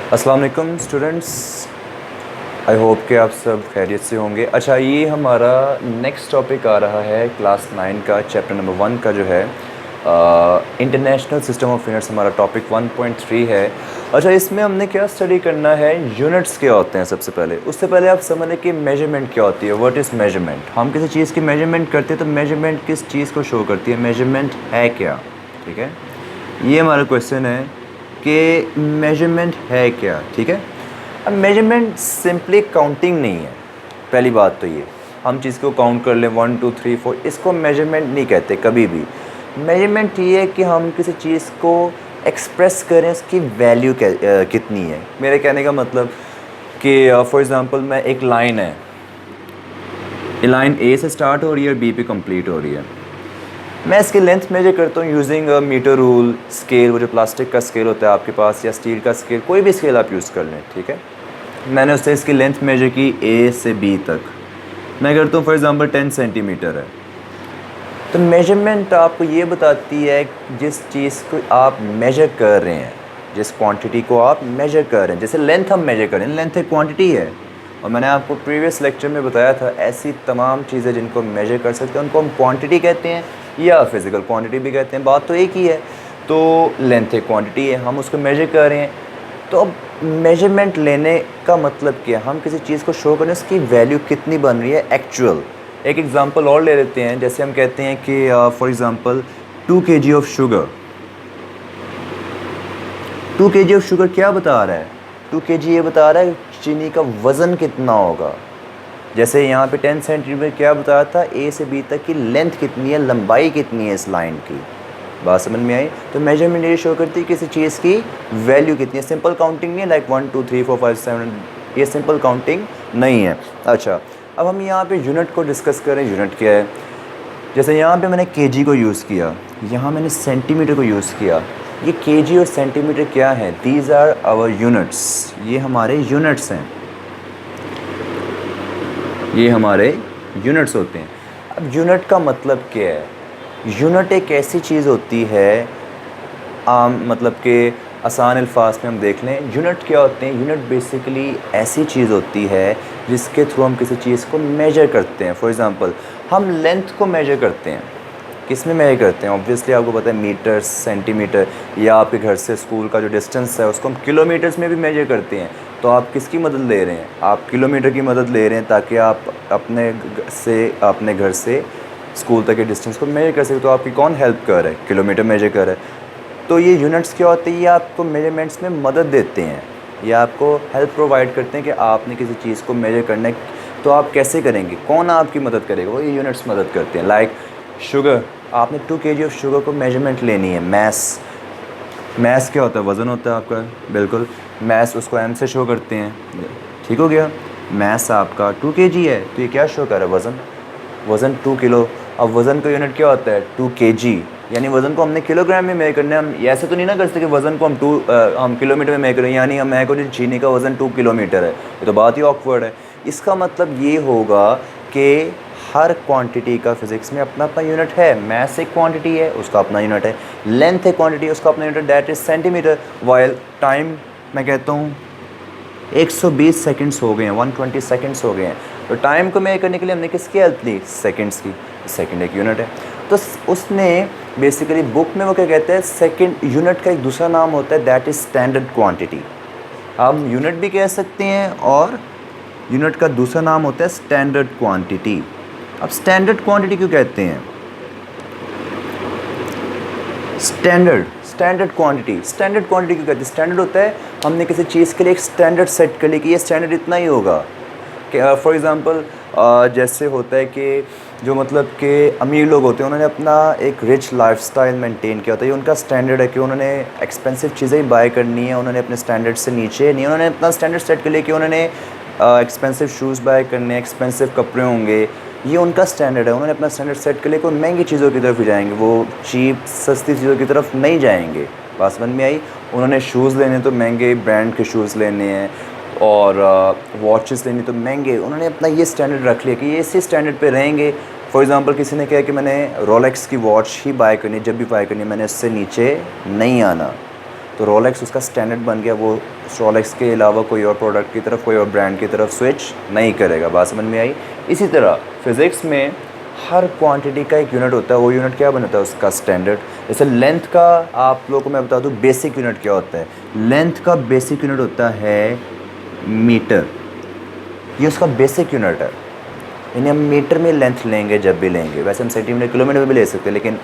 अस्सलाम वालेकुम students. I hope कि आप सब खैरियत से होंगे। अच्छा, ये हमारा नेक्स्ट टॉपिक आ रहा है क्लास 9 का चैप्टर नंबर 1 का जो है इंटरनेशनल सिस्टम ऑफ यूनिट्स। हमारा टॉपिक 1.3 है। अच्छा, इसमें हमने क्या स्टडी करना है, यूनिट्स क्या होते हैं सबसे पहले। उससे पहले आप समझ लें कि मेजरमेंट क्या होती है। What is measurement. हम किसी चीज़ की मेजरमेंट करते हैं तो मेजरमेंट किस चीज़ को शो करती है, मेजरमेंट है क्या। ठीक है, ये हमारा क्वेश्चन है कि मेजरमेंट है क्या। ठीक है, अब मेजरमेंट सिंपली काउंटिंग नहीं है। पहली बात तो ये, हम चीज़ को काउंट कर लें 1 2 3 4, इसको मेजरमेंट नहीं कहते कभी भी। मेजरमेंट ये है कि हम किसी चीज़ को एक्सप्रेस करें, उसकी वैल्यू कितनी है। मेरे कहने का मतलब कि फॉर एग्ज़ाम्पल मैं एक लाइन है, लाइन ए से स्टार्ट हो रही है और बी पे कंप्लीट हो रही है। मैं इसकी लेंथ मेजर करता हूँ यूजिंग मीटर रूल, स्केल, वो जो प्लास्टिक का स्केल होता है आपके पास, या स्टील का स्केल, कोई भी स्केल आप यूज़ कर लें। ठीक है, मैंने उससे इसकी लेंथ मेजर की ए से बी तक। मैं करता हूँ फॉर एग्ज़ाम्पल 10 सेंटीमीटर है। तो मेजरमेंट आपको ये बताती है जिस चीज़ को आप मेजर कर रहे हैं, जिस क्वांटिटी को आप मेजर कर रहे हैं। जैसे लेंथ हम मेजर कर रहे हैं, लेंथ एक क्वांटिटी है। और मैंने आपको प्रीवियस लेक्चर में बताया था, ऐसी तमाम चीज़ें जिनको मेजर कर सकते हैं उनको हम क्वांटिटी कहते हैं या फिज़िकल क्वांटिटी भी कहते हैं। बात तो एक ही है। तो लेंथ एक क्वांटिटी है, हम उसको मेजर कर रहे हैं। तो अब मेजरमेंट लेने का मतलब क्या है, हम किसी चीज़ को शो करें उसकी वैल्यू कितनी बन रही है एक्चुअल। एक एग्ज़ाम्पल और ले लेते हैं। जैसे हम कहते हैं कि for example 2 kg of sugar. 2 kg of sugar क्या बता रहा है, 2 kg ये बता रहा है चीनी का वज़न कितना होगा। जैसे यहाँ पे 10 सेंटीमीटर क्या बताया था, ए से बी तक की लेंथ कितनी है, लंबाई कितनी है इस लाइन की। बात समझ में आई। तो मेजरमेंट ये शो करती है किसी चीज़ की वैल्यू कितनी है। सिंपल काउंटिंग नहीं है लाइक 1 2 3 4 5 7, ये सिंपल काउंटिंग नहीं है। अच्छा, अब हम यहाँ पे यूनिट को डिस्कस करें। यूनिट क्या है, जैसे यहाँ पे मैंने केजी को यूज़ किया, यहाँ मैंने सेंटीमीटर को यूज़ किया। ये केजी और सेंटीमीटर क्या है, दीज आर आवर यूनिट्स। ये हमारे यूनिट्स हैं, ये हमारे यूनिट्स होते हैं। अब यूनिट का मतलब क्या है, यूनिट एक ऐसी चीज़ होती है, आम मतलब कि आसान अल्फाज में हम देख लें, यूनिट क्या होते हैं। यूनिट बेसिकली ऐसी चीज़ होती है जिसके थ्रू हम किसी चीज़ को मेजर करते हैं। फॉर एग्ज़ाम्पल हम लेंथ को मेजर करते हैं, किस में मेजर करते हैं, ऑब्वियसली आपको पता है मीटर, सेंटीमीटर, या आपके घर से स्कूल का जो डिस्टेंस है उसको हम किलोमीटर्स में भी मेजर करते हैं। तो आप किसकी मदद ले रहे हैं, आप किलोमीटर की मदद ले रहे हैं ताकि आप अपने घर से स्कूल तक के डिस्टेंस को मेजर कर सकें। तो आपकी कौन हेल्प कर रहा है, किलोमीटर मेजर कर रहा है। तो ये यूनिट्स क्या होते हैं, ये आपको मेजरमेंट्स में मदद देते हैं, ये आपको हेल्प प्रोवाइड करते हैं कि आपने किसी चीज़ को मेजर करना है तो आप कैसे करेंगे, कौन आपकी मदद करेगा, वो ये यूनिट्स मदद करते हैं। लाइक शुगर, आपने 2 kg ऑफ शुगर को मेजरमेंट लेनी है। मैस क्या होता है, वज़न होता है आपका, बिल्कुल। मैस उसको एम से शो करते हैं, ठीक हो गया। मैस आपका 2 kg है तो ये क्या शो कर रहा है, वज़न 2 किलो। अब वज़न का यूनिट क्या होता है, 2 kg, यानी वज़न को हमने किलोग्राम में मेजर करना है। हम ऐसे तो नहीं ना कर सकते कि वज़न को हम किलोमीटर में मेजर करें, यानी हम को जो चीनी का वज़न 2 किलोमीटर है, ये तो बात ही ऑकवर्ड है। इसका मतलब ये होगा कि हर क्वांटिटी का फिज़िक्स में अपना अपना यूनिट है। मैस एक क्वांटिटी है, उसका अपना यूनिट है। लेंथ एक क्वांटिटी है, उसका अपना unit, that is centimetre. While time, मैं कहता हूँ 120 सेकंड्स हो गए हैं, 120 सेकंड्स हो गए हैं। तो टाइम को मेजर करने के लिए हमने किसकी हेल्प ली, सेकंड्स की। सेकंड एक यूनिट है। तो उसने बेसिकली बुक में वो क्या कहते हैं, सेकंड यूनिट का एक दूसरा नाम होता है, दैट इज़ स्टैंडर्ड क्वांटिटी। हम यूनिट भी कह सकते हैं और यूनिट का दूसरा नाम होता है स्टैंडर्ड क्वांटिटी। अब स्टैंडर्ड क्वांटिटी क्यों कहते हैं, स्टैंडर्ड क्वांटिटी क्यों कहते हैं। स्टैंडर्ड होता है हमने किसी चीज़ के लिए एक स्टैंडर्ड सेट कर लिया कि ये स्टैंडर्ड इतना ही होगा। कि फॉर एग्ज़ाम्पल जैसे होता है कि जो मतलब कि अमीर लोग होते हैं, उन्होंने अपना एक रिच लाइफस्टाइल मेंटेन किया होता है। ये उनका स्टैंडर्ड है कि उन्होंने एक्सपेंसिव चीज़ें ही बाय करनी है, उन्होंने अपने स्टैंडर्ड से नीचे नहीं, उन्होंने अपना स्टैंडर्ड सेट कर लिया कि उन्होंने एक्सपेंसिव शूज़ बाय करने, एक्सपेंसिव कपड़े होंगे, ये उनका स्टैंडर्ड है। उन्होंने अपना स्टैंडर्ड सेट कर लिया कि वो महंगी चीज़ों की तरफ ही जाएंगे, वो चीप सस्ती चीज़ों की तरफ नहीं जाएंगे। बात समझ में आई। उन्होंने शूज़ लेने तो महंगे ब्रांड के शूज़ लेने हैं, और वॉचेस लेनी तो महंगे। उन्होंने अपना ये स्टैंडर्ड रख लिया कि ये इसी स्टैंडर्ड पे रहेंगे। फॉर एग्ज़ाम्पल किसी ने कहा कि मैंने रोलेक्स की वॉच ही बाय करनी, जब भी बाय करनी, मैंने इससे नीचे नहीं आना। तो रोलेक्स उसका स्टैंडर्ड बन गया, वो रोलेक्स के अलावा कोई और प्रोडक्ट की तरफ, कोई और ब्रांड की तरफ स्विच नहीं करेगा। बात समझ में आई? इसी तरह फिज़िक्स में हर क्वांटिटी का एक यूनिट होता है, वो यूनिट क्या बनता है? उसका स्टैंडर्ड। जैसे लेंथ का आप लोगों को मैं बता दूं बेसिक यूनिट क्या होता है। लेंथ का बेसिक यूनिट होता है मीटर, ये उसका बेसिक यूनिट है। यानी हम मीटर में लेंथ लेंगे जब भी लेंगे, वैसे हम सेंटीमीटर किलोमीटर में भी ले सकते हैं, लेकिन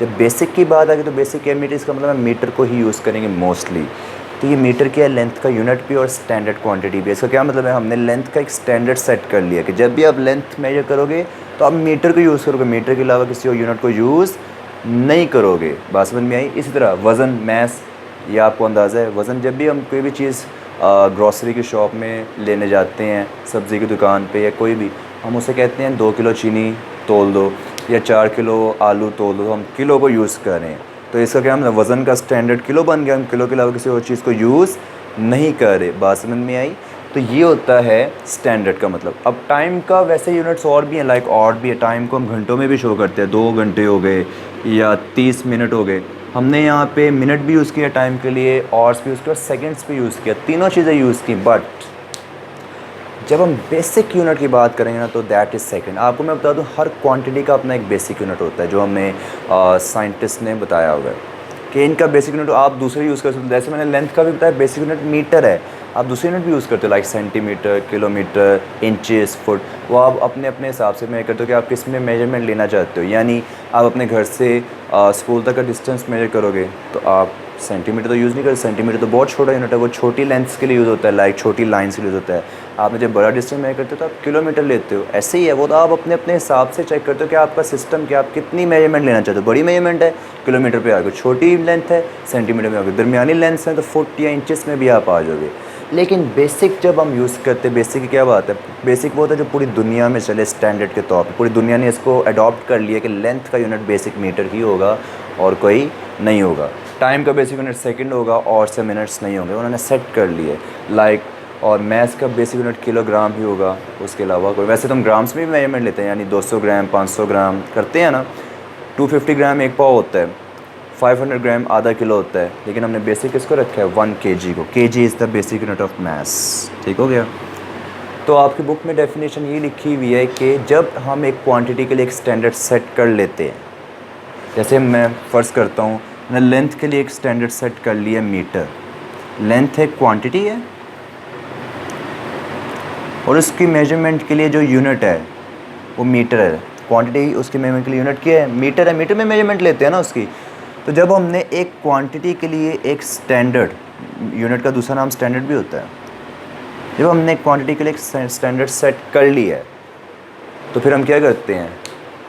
जब बेसिक की बात आ गई तो बेसिक क्या मीटर, इसका मतलब हम मीटर को ही यूज़ करेंगे मोस्टली। तो ये मीटर क्या है? लेंथ का यूनिट भी और स्टैंडर्ड क्वांटिटी भी। इसका क्या मतलब है? हमने लेंथ का एक स्टैंडर्ड सेट कर लिया कि जब भी आप लेंथ मेजर करोगे तो आप मीटर को यूज़ करोगे, मीटर के अलावा किसी और यूनिट को यूज़ नहीं करोगे। बात समझ में आई? इसी तरह वज़न, मैस, ये आपको अंदाज़ा है। वज़न जब भी हम कोई भी चीज़ ग्रॉसरी की शॉप में लेने जाते हैं, सब्ज़ी की दुकान पे या कोई भी, हम उसे कहते हैं 2 किलो चीनी तोल दो या 4 किलो आलू तोल दो, हम किलो को यूज़ कर रहे हैं। तो इसका क्या मतलब? वज़न का स्टैंडर्ड किलो बन गया, हम किलो के अलावा किसी और चीज़ को यूज़ नहीं कर रहे। बात समझ में आई? तो ये होता है स्टैंडर्ड का मतलब। अब टाइम का वैसे यूनिट्स और भी हैं, लाइक और भी है। टाइम को हम घंटों में भी शो करते हैं, 2 घंटे हो गए या 30 मिनट हो गए। हमने यहाँ पे मिनट भी यूज़ किया टाइम के लिए, आवर्स भी यूज़ किया और सेकेंड्स भी यूज़ किया, तीनों चीज़ें यूज़ की। बट जब हम बेसिक यूनिट की बात करेंगे ना तो दैट इज़ सेकंड। आपको मैं बता दूं हर क्वांटिटी का अपना एक बेसिक यूनिट होता है, जो हमें साइंटिस्ट ने बताया हुआ है कि इनका बेसिक यूनिट आप दूसरे यूज़ कर सकते हो। जैसे मैंने लेंथ का भी बताया, बेसिक यूनिट मीटर है, आप दूसरे यूनिट भी यूज़ करते हो like centimetre, kilometre, inches, foot. वो आप अपने अपने हिसाब से मेजर करते हो कि आप किस में मेजरमेंट लेना चाहते हो। यानी आप अपने घर से स्कूल तक का डिस्टेंस मेजर करोगे तो आप सेंटीमीटर तो यूज़ नहीं करते, सेंटीमीटर तो बहुत छोटा यूनिट है, वो छोटी लेंथ्स के लिए यूज़ होता है, लाइक छोटी लाइन्स के लिए यूज़ होता है। आपने जब बड़ा डिस्टेंस मेजर करते हो तो आप किलोमीटर लेते हो। ऐसे ही है वो, तो आप अपने अपने हिसाब से चेक करते हो कि आपका सिस्टम क्या, आप कितनी मेजरमेंट लेना चाहते हो। बड़ी मेजरमेंट है किलोमीटर पे आ गए, छोटी लेंथ है सेंटीमीटर में आ गए, दरमियानी लेंथ है तो फुट या इंचेस में भी आप आ जाओगे। लेकिन बेसिक जब हम यूज़ करते हैं, बेसिक की क्या बात है? बेसिक वो होता है जो पूरी दुनिया में चले स्टैंडर्ड के तौर पर, पूरी दुनिया ने इसको अडॉप्ट कर लिया कि लेंथ का यूनिट बेसिक मीटर ही होगा और कोई नहीं होगा। टाइम का बेसिक यूनिट सेकंड होगा और से मिनट्स नहीं होंगे, उन्होंने सेट कर लिए लाइक। और मैथ्स का बेसिक यूनिट किलोग्राम ही होगा, उसके अलावा कोई। वैसे तो हम ग्राम्स में भी मेजरमेंट लेते हैं, यानी 200 ग्राम 500 ग्राम करते हैं ना। 250 ग्राम एक पाव होता है, 500 ग्राम आधा किलो होता है, लेकिन हमने बेसिक किसको रखा है? 1 kg को। kg is the basic unit of maths. ठीक हो गया? तो आपकी बुक में डेफिनेशन ये लिखी हुई है कि जब हम एक क्वांटिटी के लिए एक स्टैंडर्ड सेट कर लेते हैं, जैसे मैं फ़र्ज़ करता हूँ मैंने लेंथ के लिए एक स्टैंडर्ड सेट कर लिया मीटर। लेंथ एक क्वांटिटी है और उसकी मेजरमेंट के लिए जो यूनिट है वो मीटर है। क्वांटिटी उसकी मेजरमेंट के लिए यूनिट क्या है? मीटर है। मीटर में मेजरमेंट लेते हैं ना उसकी। तो जब हमने एक क्वांटिटी के लिए एक स्टैंडर्ड, यूनिट का दूसरा नाम स्टैंडर्ड भी होता है, जब हमने एक क्वांटिटी के लिए एक स्टैंडर्ड सेट कर लिया है तो फिर हम क्या करते हैं?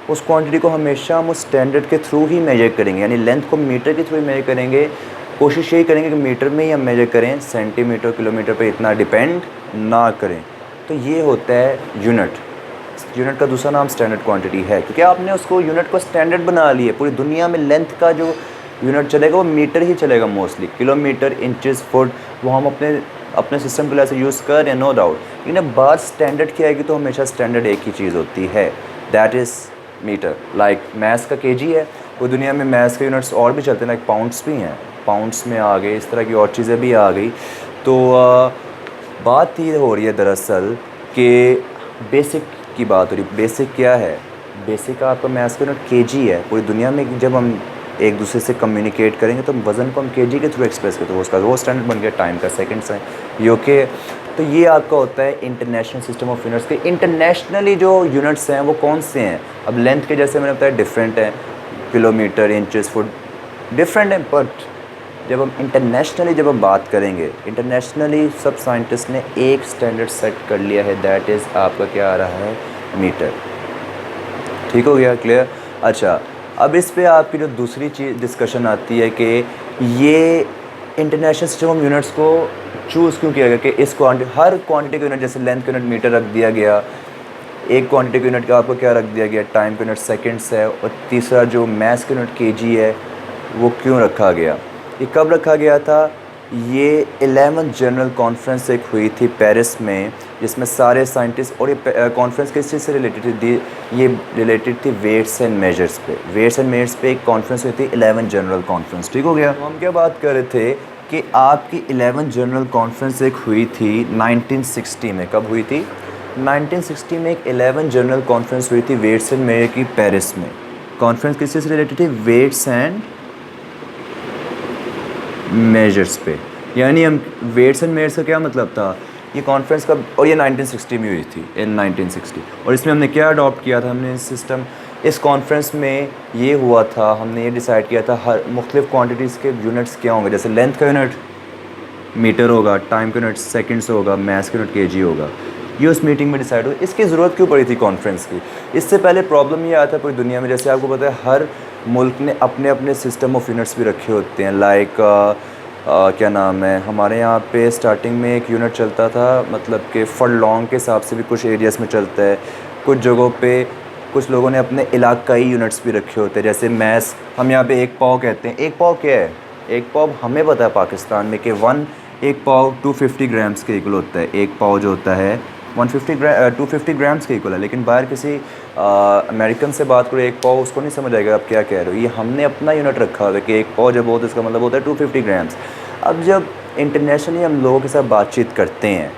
उस क्वांटिटी को हमेशा हम उस स्टैंडर्ड के थ्रू ही मेजर करेंगे, यानी लेंथ को मीटर के थ्रू ही मेजर करेंगे। कोशिश यही करेंगे कि मीटर में ही हम मेजर करें, सेंटीमीटर किलोमीटर पे इतना डिपेंड ना करें। तो ये होता है यूनिट। यूनिट का दूसरा नाम स्टैंडर्ड क्वांटिटी है, क्योंकि आपने उसको यूनिट को स्टैंडर्ड बना लिए। पूरी दुनिया में लेंथ का जो यूनिट चलेगा वो मीटर ही चलेगा मोस्टली। किलोमीटर, इंचेस, फुट वो हम अपने सिस्टम के लिए से यूज़ कर रहे हैं, नो डाउट। लेकिन अब बात स्टैंडर्ड की आएगी तो हमेशा स्टैंडर्ड एक ही चीज़ होती है, that is metre. Like maths का केजी है, वो दुनिया में मैथ्स के यूनिट्स और भी चलते हैं, लाइक पाउंड्स भी हैं, पाउंड्स में आ गए, इस तरह की और चीज़ें भी आ गई। तो बात ये हो रही है दरअसल कि बेसिक की बात हो रही है। बेसिक क्या है? बेसिक आपका मैथ्स का यूनिट केजी है। पूरी दुनिया में जब हम एक दूसरे से कम्युनिकेट करेंगे तो वज़न को हम केजी के थ्रू एक्सप्रेस करते हैं, उसका वो स्टैंडर्ड बन गया। टाइम का सेकंड्स है, ये ओके। तो ये आपका होता है इंटरनेशनल सिस्टम ऑफ यूनिट्स के। इंटरनेशनली जो यूनिट्स हैं वो कौन से हैं? अब लेंथ के जैसे मैंने बताया डिफरेंट है, किलोमीटर, इंचेस, फुट डिफरेंट है। बट जब हम इंटरनेशनली जब हम बात करेंगे, इंटरनेशनली सब साइंटिस्ट ने एक स्टैंडर्ड सेट कर लिया है, दैट इज़ आपका क्या आ रहा है? मीटर। ठीक हो गया? क्लियर? अच्छा, अब इस पे आपकी जो दूसरी चीज़ डिस्कशन आती है कि ये इंटरनेशनल सिस्टम ऑफ यूनिट्स को चूज़ क्यों किया गया कि इस हर क्वांटिटी का यूनिट, जैसे लेंथ का यूनिट मीटर रख दिया गया, एक क्वांटिटी का यूनिट का आपको क्या रख दिया गया? टाइम का यूनिट सेकंड्स है, और तीसरा जो मैथ्स का यूनिट केजी है वो क्यों रखा गया? ये कब रखा गया था? ये 11th जनरल कॉन्फ्रेंस एक हुई थी पेरिस में, जिसमें सारे साइंटिस्ट, और ये कॉन्फ्रेंस किस चीज़ से रिलेटेड थी? ये रिलेटेड थी वेट्स एंड मेजर्स पे। वेट्स एंड मेजर्स पे एक कॉन्फ्रेंस हुई थी, 11th जनरल कॉन्फ्रेंस। ठीक हो गया? तो हम क्या बात कर रहे थे कि आपकी 11 जनरल कॉन्फ्रेंस एक हुई थी 1960 में। कब हुई थी? 1960 में एक 11 जनरल कॉन्फ्रेंस हुई थी वेट्स एंड मेयर की पेरिस में। कॉन्फ्रेंस किस से रिलेटेड थी? वेट्स एंड मेजर्स पे। यानी हम वेट्स एंड मेजर्स का क्या मतलब था? ये कॉन्फ्रेंस का, और ये 1960 में हुई थी, इन 1960। और इसमें हमने क्या अडॉप्ट किया था? हमने सिस्टम, इस कॉन्फ्रेंस में ये हुआ था, हमने ये डिसाइड किया था हर मुख्तलिफ क्वांटिटीज़ के यूनिट्स क्या होंगे। जैसे लेंथ का यूनिट मीटर होगा, टाइम का यूनिट सेकंड्स होगा, मास का यूनिट केजी होगा। ये उस मीटिंग में डिसाइड हुआ। इसकी ज़रूरत क्यों पड़ी थी कॉन्फ्रेंस की? इससे पहले प्रॉब्लम ये आया था पूरी दुनिया में, जैसे आपको पता है हर मुल्क ने अपने अपने सिस्टम ऑफ यूनिट्स भी रखे होते हैं। लाइक क्या नाम है, हमारे यहाँ पे स्टार्टिंग में एक यूनिट चलता था, मतलब कि फरलॉन्ग के हिसाब से भी कुछ एरियाज़ में चलता है। कुछ जगहों पे कुछ लोगों ने अपने इलाकाई यूनिट्स भी रखे होते हैं। जैसे मैस, हम यहाँ पे एक पाव कहते हैं। एक पाव क्या है? एक पाव हमें पता है पाकिस्तान में कि एक पाव 250 ग्राम्स के इक्वल होता है। एक पाव जो होता है 250 ग्राम्स के इक्वल है। लेकिन बाहर किसी अमेरिकन से बात करो एक पाव, उसको नहीं समझ आएगा आप क्या कह रहे हो। ये हमने अपना यूनिट रखा हुआ है कि एक पाव जब हो तो इसका मतलब होता है 250 ग्राम्स। अब जब इंटरनेशनली हम लोगों के साथ बातचीत करते हैं,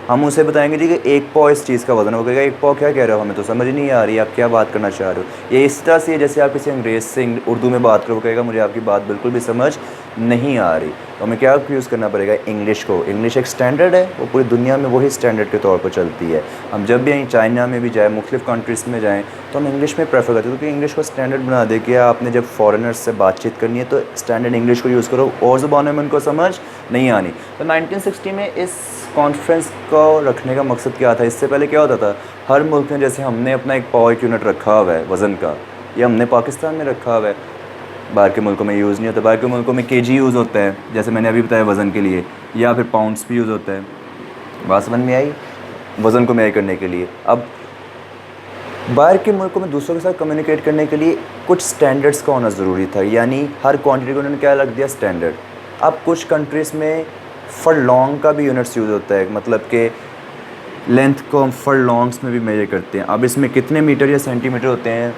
हम उसे बताएंगे जी कि एक पाव इस चीज़ का वज़न हो गया। एक पाव क्या कह रहे हो? हमें तो समझ नहीं आ रही आप क्या बात करना चाह रहे हो। ये इस तरह से जैसे आप किसी अंग्रेज़ से उर्दू में बात करो, कहेगा मुझे आपकी बात बिल्कुल भी समझ नहीं आ रही। तो हमें क्या यूज़ करना पड़ेगा? इंग्लिश को। इंग्लिश एक स्टैंडर्ड है, वो पूरी दुनिया में वही स्टैंडर्ड के तौर पर चलती है। हम जब भी यहीं चाइना में भी जाएँ, मुख्तलिफ़ कंट्रीज़ में जाएँ, तो हम इंग्लिश में प्रेफर करते हैं, क्योंकि इंग्लिश को स्टैंडर्ड बना दे कि आपने जब फॉरेनर्स से बातचीत करनी है तो स्टैंडर्ड इंग्लिश को यूज़ करो, और ज़ुबानों में उनको समझ नहीं आनी। तो 1960 में इस कॉन्फ्रेंस को रखने का मकसद क्या था? इससे पहले क्या होता था, हर मुल्क में, जैसे हमने अपना एक पाव एक यूनिट रखा हुआ है वज़न का, ये हमने पाकिस्तान में रखा हुआ है। बाहर के मुल्कों में यूज़ नहीं होता। बाहर के मुल्कों में केजी यूज़ होता है, जैसे मैंने अभी बताया वज़न के लिए, या फिर पाउंड्स भी यूज़ होता है। बात समझ में आई? वज़न को मेजर करने के लिए। अब बाहर के मुल्कों में दूसरों के साथ कम्युनिकेट करने के लिए कुछ स्टैंडर्ड्स का होना ज़रूरी था, यानी हर क्वांटिटी को उन्होंने क्या रख दिया? स्टैंडर्ड। अब कुछ कंट्रीज़ में फरलॉन्ग का भी यूनिट्स यूज़ होता है, मतलब कि लेंथ को हम फरलॉन्ग्स में भी मेजर करते हैं। अब इसमें कितने मीटर या सेंटीमीटर होते हैं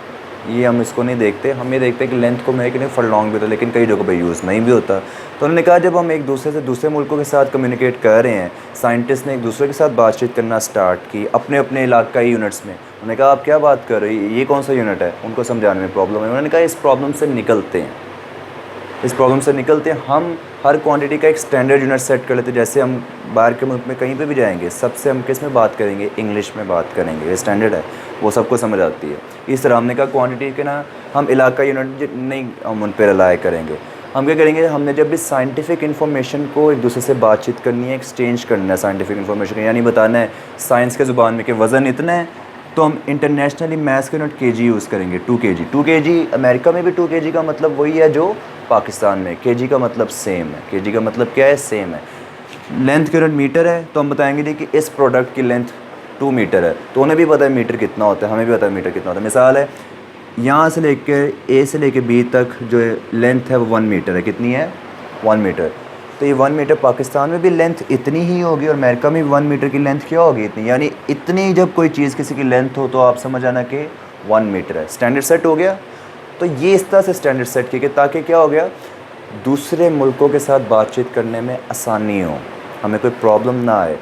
ये हम इसको नहीं देखते, हम ये देखते हैं कि लेंथ को मेजर करने फरलॉन्ग भी होता है, लेकिन कई जगहों पे यूज़ नहीं भी होता। तो उन्होंने कहा जब हम एक दूसरे से दूसरे मुल्कों के साथ कम्युनिकेट कर रहे हैं, साइंटिस्ट ने एक दूसरे के साथ बातचीत करना स्टार्ट की अपने अपने इलाकाई यूनिट्स में। उन्होंने कहा आप क्या बात कर रही है, ये कौन सा यूनिट है? उनको समझाने में प्रॉब्लम है। उन्होंने कहा इस प्रॉब्लम से निकलते हैं, हम हर क्वांटिटी का एक स्टैंडर्ड यूनिट सेट कर लेते हैं। जैसे हम बाहर के मुल्क में कहीं पे भी जाएंगे, सबसे हम किस में बात करेंगे? इंग्लिश में बात करेंगे। ये स्टैंडर्ड है, वो सबको समझ आती है। इस तरह हमने कहा क्वांटिटी के ना हम इलाका यूनिट नहीं हम उन पर रिलाय करेंगे। हम क्या करेंगे? हमने जब भी साइंटिफिक इन्फॉर्मेशन को एक दूसरे से बातचीत करनी है, एक्सचेंज करना है साइंटिफिक इन्फॉर्मेशन, यानी बताना है साइंस के ज़ुबान में कि वज़न इतना है, तो हम इंटरनेशनली मास का यूनिट केजी यूज़ करेंगे। 2 kg। 2 kg अमेरिका में भी 2 kg का मतलब वही है जो पाकिस्तान में। केजी का मतलब सेम है। केजी का मतलब क्या है? सेम है। लेंथ का यूनिट मीटर है, तो हम बताएंगे जी कि इस प्रोडक्ट की लेंथ 2 मीटर है। तो उन्हें भी पता है मीटर कितना होता है, हमें भी पता है मीटर कितना होता है। मिसाल है, यहाँ से लेकर ए से लेकर बी तक जो लेंथ है वो 1 मीटर है। कितनी है? 1 मीटर। तो ये 1 मीटर पाकिस्तान में भी लेंथ इतनी ही होगी, और अमेरिका में भी 1 मीटर की लेंथ क्या होगी? इतनी। यानी इतनी जब कोई चीज़ किसी की लेंथ हो तो आप समझ आना कि 1 मीटर है। स्टैंडर्ड सेट हो गया। तो ये इस तरह से स्टैंडर्ड सेट किए ताकि क्या हो गया, दूसरे मुल्कों के साथ बातचीत करने में आसानी हो, हमें कोई प्रॉब्लम ना आए।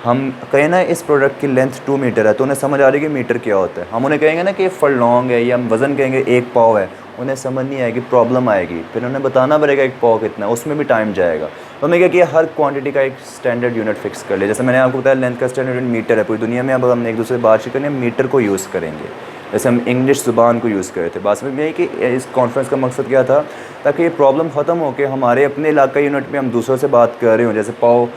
हम कहें ना इस प्रोडक्ट की लेंथ 2 मीटर है, तो उन्हें समझ आ रही है कि मीटर क्या होता है। हम उन्हें कहेंगे ना कि फरलॉन्ग है, या हम वज़न कहेंगे 1 पाव है, उन्हें समझ नहीं आएगी, प्रॉब्लम आएगी। फिर उन्हें बताना पड़ेगा 1 पाव कितना है, उसमें भी टाइम जाएगा। तो हमने क्या किया, हर क्वांटिटी का एक स्टैंडर्ड यूनिट फिक्स कर लिया। जैसे मैंने आपको बताया लेंथ का स्टैंडर्ड यूनिट मीटर है पूरी दुनिया में। अब हमने एक दूसरे से बातचीत करनी है, मीटर को यूज़ करेंगे। जैसे हम इंग्लिश ज़ुबान को यूज़ कर रहे थे। बात समझ में आई कि इस कॉन्फ्रेंस का मकसद क्या था, ताकि ये प्रॉब्लम ख़त्म हो के हमारे अपने इलाका यूनिट में हम दूसरों से बात कर रहे हों। जैसे पाव,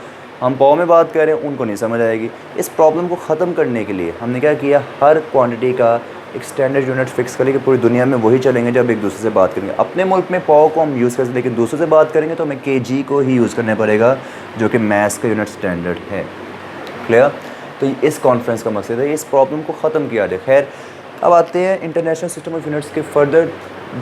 हम पाव में बात कर रहे हैं, उनको नहीं समझ आएगी। इस प्रॉब्लम को ख़त्म करने के लिए हमने क्या किया, हर क्वांटिटी का एक स्टैंडर्ड यूनिट फिक्स करेंगे। पूरी दुनिया में वही चलेंगे जब एक दूसरे से बात करेंगे। अपने मुल्क में पाव को हम यूज़ कर सकते हैं, लेकिन दूसरों से बात करेंगे तो हमें केजी को ही यूज़ करना पड़ेगा, जो कि मैथ्स का यूनिट स्टैंडर्ड है। क्लियर? तो इस कॉन्फ्रेंस का मकसद है इस प्रॉब्लम को ख़त्म किया जाए। खैर, अब आते हैं इंटरनेशनल सिस्टम ऑफ यूनिट्स के फर्दर।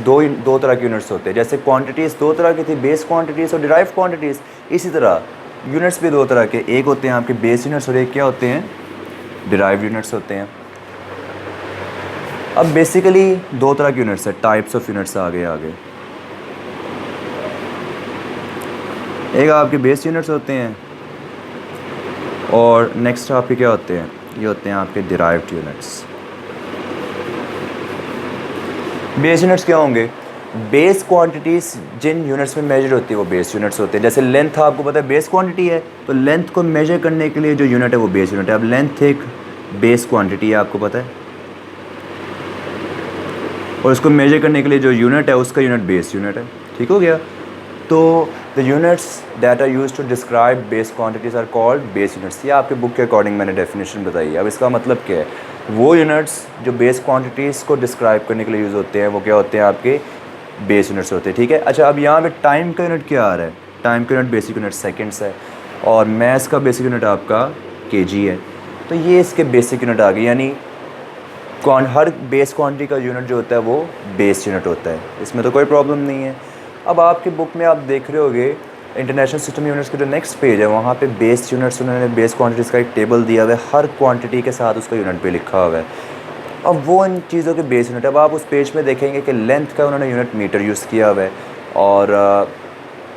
दो तरह के यूनिट्स होते हैं। जैसे क्वांटिटीज़ 2 तरह की थी, बेस क्वांटिटीज़ और डिराइव क्वांटिटीज़। इसी तरह यूनिट्स भी 2 तरह के, एक होते हैं आपके बेस यूनिट्स और एक क्या होते हैं, डिराइव यूनिट्स होते हैं। अब बेसिकली 2 तरह के यूनिट्स है, टाइप्स ऑफ यूनिट्स आगे। एक आपके बेस यूनिट्स होते हैं और नेक्स्ट आपके क्या होते हैं, ये होते हैं आपके डिराइव्ड यूनिट्स। बेस यूनिट्स क्या होंगे, बेस क्वांटिटीज़ जिन यूनिट्स में मेजर होती है वो बेस यूनिट्स होते हैं। जैसे लेंथ आपको पता है बेस क्वांटिटी है, तो लेंथ को मेजर करने के लिए जो यूनिट है वो बेस यूनिट है। अब लेंथ एक बेस क्वांटिटी है आपको पता है, और इसको मेजर करने के लिए जो यूनिट है उसका यूनिट बेस यूनिट है। ठीक हो गया। तो the units that are use to describe base quantities are called base units. ये आपके बुक के अकॉर्डिंग मैंने डेफिनेशन बताई है। अब इसका मतलब क्या है, वो यूनिट्स जो बेस क्वांटिटीज़ को डिस्क्राइब करने के लिए यूज़ होते हैं वो क्या होते हैं, आपके बेस यूनिट्स होते हैं। ठीक है। अच्छा, अब यहाँ पे टाइम का यूनिट क्या आ रहा है, टाइम का यूनिट बेसिक यूनिट सेकेंड्स है, और मैथ्स का बेसिक यूनिट आपका केजी है। तो ये इसके बेसिक यूनिट आ गए, यानी हर बेस क्वांटिटी का यूनिट जो होता है वो बेस यूनिट होता है, इसमें तो कोई प्रॉब्लम नहीं है। अब आपकी बुक में आप देख रहे होगे इंटरनेशनल सिस्टम यूनिट्स के जो नेक्स्ट पेज है वहाँ पे बेस यूनिट्स उन्होंने बेस क्वांटिटीज़ का एक टेबल दिया हुआ है, हर क्वांटिटी के साथ उसका यूनिट पे लिखा हुआ है। अब वो इन चीज़ों के बेस यूनिट, अब आप उस पेज में देखेंगे कि लेंथ का उन्होंने यूनिट मीटर यूज़ किया हुआ है, और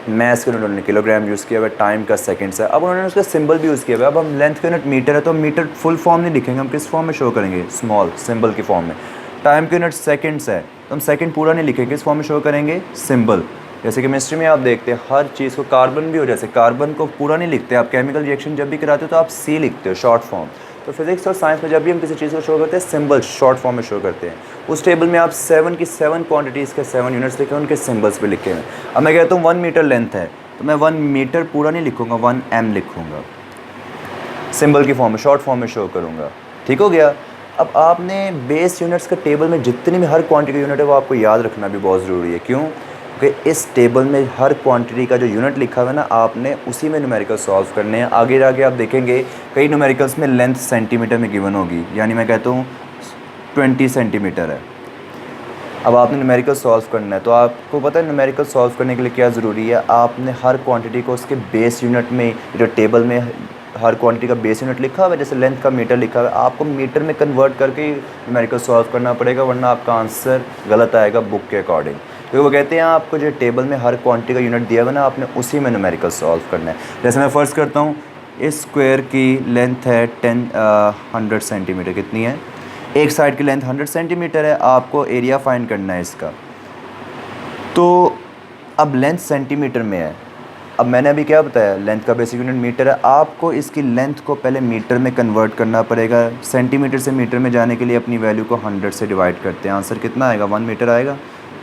मैथ्स के उन्होंने किलोग्राम यूज़ किया हुआ है, टाइम का सेकंड्स है। अब उन्होंने उसका सिंबल भी यूज़ किया हुआ है। अब हम लेंथ का यूनिट मीटर है तो मीटर फुल फॉर्म नहीं लिखेंगे, हम किस फॉर्म में शो करेंगे, स्मॉल सिंबल की फॉर्म में। टाइम का यूनिट सेकंड्स है तो हम सेकंड पूरा नहीं लिखेंगे, किस फॉर्म में शो करेंगे, सिंबल। जैसे केमिस्ट्री में आप देखते हैं हर चीज़ को, कार्बन भी हो, जैसे कार्बन को पूरा नहीं लिखते आप, केमिकल रिएक्शन जब भी कराते हो तो आप सी लिखते हो शॉर्ट फॉर्म। तो फिजिक्स और साइंस में जब भी हम किसी चीज़ को शो करते हैं सिंबल शॉर्ट फॉर्म में शो करते हैं। उस टेबल में आप 7 की 7 क्वांटिटीज़ के 7 यूनिट्स लिखे हैं, उनके सिंबल्स भी लिखे हैं। अब मैं कहता हूँ 1 मीटर लेंथ है तो मैं 1 मीटर पूरा नहीं लिखूँगा, 1 m लिखूँगा, सिंबल की फॉर्म में, शॉर्ट फॉर्म में शो करूँगा। ठीक हो गया। अब आपने बेस यूनिट्स का टेबल में जितनी भी हर क्वांटिटी यूनिट है वो आपको याद रखना भी बहुत ज़रूरी है। क्यों कि इस टेबल में हर क्वांटिटी का जो यूनिट लिखा हुआ है ना, आपने उसी में न्यूमेरिकल सॉल्व करने हैं। आगे जाके आप देखेंगे कई न्यूमेरिकल्स में लेंथ सेंटीमीटर में गिवन होगी, यानी मैं कहता हूँ 20 सेंटीमीटर है। अब आपने न्यूमेरिकल सॉल्व करना है तो आपको पता है न्यूमेरिकल सॉल्व करने के लिए क्या ज़रूरी है, आपने हर क्वांटिटी को उसके बेस यूनिट में, जो टेबल में हर क्वांटिटी का बेस यूनिट लिखा हुआ है, जैसे लेंथ का मीटर लिखा हुआ है, आपको मीटर में कन्वर्ट करके न्यूमेरिकल सॉल्व करना पड़ेगा, वरना आपका आंसर गलत आएगा बुक के अकॉर्डिंग। तो वो कहते हैं आपको जो टेबल में हर क्वांटिटी का यूनिट दिया हुआ ना, आपने उसी में न्यूमेरिकल सॉल्व करना है। जैसे मैं फ़र्ज़ करता हूँ इस स्क्वायर की लेंथ है 100 सेंटीमीटर, कितनी है, एक साइड की लेंथ 100 सेंटीमीटर है, आपको एरिया फाइंड करना है इसका। तो अब लेंथ सेंटीमीटर में है, अब मैंने अभी क्या बताया, लेंथ का बेसिक यूनिट मीटर है, आपको इसकी लेंथ को पहले मीटर में कन्वर्ट करना पड़ेगा। सेंटीमीटर से मीटर में जाने के लिए अपनी वैल्यू को 100 से डिवाइड करते हैं, आंसर कितना आएगा, 1 मीटर आएगा।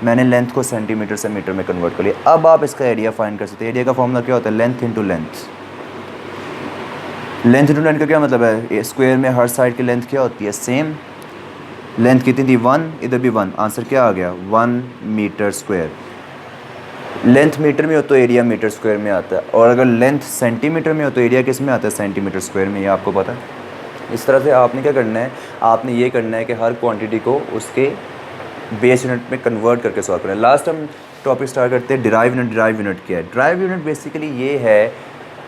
मैंने लेंथ को सेंटीमीटर से मीटर में कन्वर्ट कर लिया। अब आप इसका एरिया फाइंड कर सकते हैं। एरिया का फॉर्मूला क्या होता है, length into length. Length into length का क्या मतलब है, स्क्वायर में हर साइड की लेंथ क्या होती है, सेम। लेंथ कितनी थी, 1, इधर भी 1, आंसर क्या आ गया, 1 मीटर स्क्वायर। लेंथ मीटर में हो तो एरिया मीटर स्क्वायर में आता है, और अगर लेंथ सेंटीमीटर में हो तो एरिया किस में आता है, सेंटीमीटर स्क्वायर में, ये आपको पता है। इस तरह से आपने क्या करना है, आपने ये करना है कि हर क्वांटिटी को उसके बेस यूनिट में कन्वर्ट करके सॉल्व करना है। लास्ट हम टॉपिक स्टार्ट करते हैं डिराइव यूनिट। डिराइव यूनिट क्या है, डिराइव यूनिट बेसिकली ये है,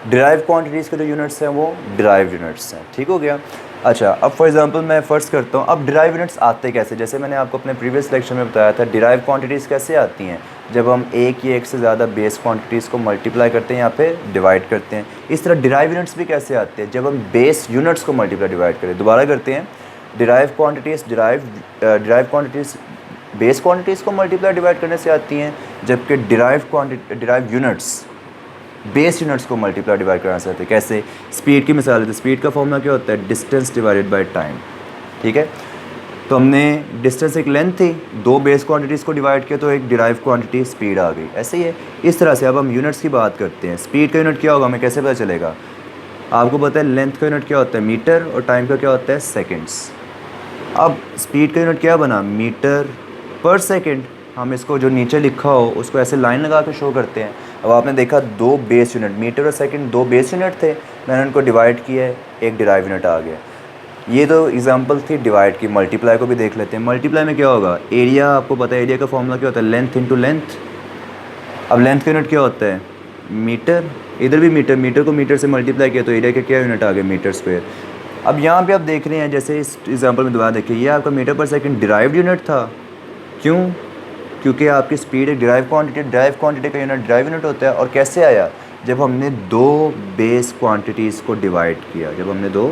डिराइव क्वांटिटीज़ के जो यूनिट्स हैं वो डिराइव यूनिट्स हैं। ठीक हो गया। अच्छा, अब फॉर एग्जांपल मैं फ़र्ज़ करता हूँ, अब डिराइव यूनिट्स आते कैसे, जैसे मैंने आपको अपने प्रीवियस लेक्चर में बताया था, डिराइव क्वांटिटीज़ कैसे आती हैं, जब हम एक या एक से ज़्यादा बेस क्वांटिटीज़ को मल्टीप्लाई करते हैं या फिर डिवाइड करते हैं। इस तरह डिराइव यूनिट्स भी कैसे आते हैं, जब हम बेस यूनिट्स को मल्टीप्लाई डिवाइड करें। दोबारा करते हैं, डिराइव क्वांटिटीज़ बेस क्वांटिटीज़ को मल्टीप्लाई डिवाइड करने से आती हैं, जबकि डिराइव यूनिट्स बेस यूनिट्स को मल्टीप्लाई डिवाइड करना चाहते हैं। कैसे, स्पीड की मिसाल है तो स्पीड का फॉर्मूला क्या होता है, डिस्टेंस डिवाइडेड बाय टाइम। ठीक है, तो हमने डिस्टेंस एक लेंथ थी, 2 बेस क्वांटिटीज़ को डिवाइड किया तो एक डिराइव क्वांटिटी स्पीड आ गई। ऐसे ही है। इस तरह से अब हम यूनिट्स की बात करते हैं। स्पीड का यूनिट क्या होगा, हमें कैसे पता चलेगा, आपको पता है लेंथ का यूनिट क्या होता है, मीटर, और टाइम का क्या होता है, सेकेंड्स। अब स्पीड का यूनिट क्या बना, मीटर पर सेकेंड। हम इसको जो नीचे लिखा हो उसको ऐसे लाइन लगा के शो करते हैं। अब आपने देखा 2 बेस यूनिट, मीटर और सेकंड 2 बेस यूनिट थे, मैंने उनको डिवाइड किया है, एक डिराइव यूनिट आ गया। ये तो एग्जांपल थी डिवाइड की। मल्टीप्लाई को भी देख लेते हैं। मल्टीप्लाई में क्या होगा, एरिया आपको पता है, एरिया का फॉर्मूला क्या होता है, लेंथ इंटू लेंथ। अब लेंथ का यूनिट क्या होता है, मीटर, इधर भी मीटर, मीटर को मीटर से मल्टीप्लाई किया तो एरिया का क्या यूनिट आ गया, मीटर स्क्वायर। अब यहाँ पे आप देख रहे हैं, जैसे इस एग्जांपल में दोबारा देखिए, ये आपका मीटर पर सेकंड डिराइव्ड यूनिट था। क्योंकि आपकी स्पीड एक डिराइव क्वांटिटी का यूनिट डिराइव यूनिट होता है। और कैसे आया, जब हमने दो बेस क्वांटिटीज़ को डिवाइड किया, जब हमने दो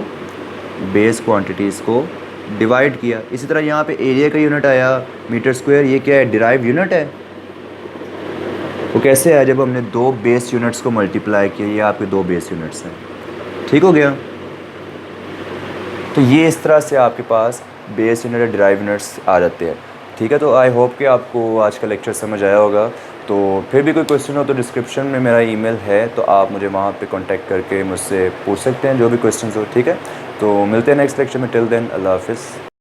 बेस क्वांटिटीज़ को डिवाइड किया। इसी तरह यहाँ पे एरिया का यूनिट आया मीटर स्क्वायर, ये क्या है, डिराइव यूनिट है। वो कैसे आया, जब हमने दो बेस यूनिट्स को मल्टीप्लाई किया, ये आपके दो बेस यूनिट्स हैं, ठीक हो गया। तो ये इस तरह से आपके पास बेस यूनिट और डिराइव यूनिट्स आ जाते हैं, ठीक है। तो आई होप कि आपको आज का लेक्चर समझ आया होगा। तो फिर भी कोई क्वेश्चन हो तो डिस्क्रिप्शन में मेरा ईमेल है, तो आप मुझे वहाँ पे कांटेक्ट करके मुझसे पूछ सकते हैं जो भी क्वेश्चन हो, ठीक है। तो मिलते हैं नेक्स्ट लेक्चर में, टिल देन अल्लाह हाफिज़।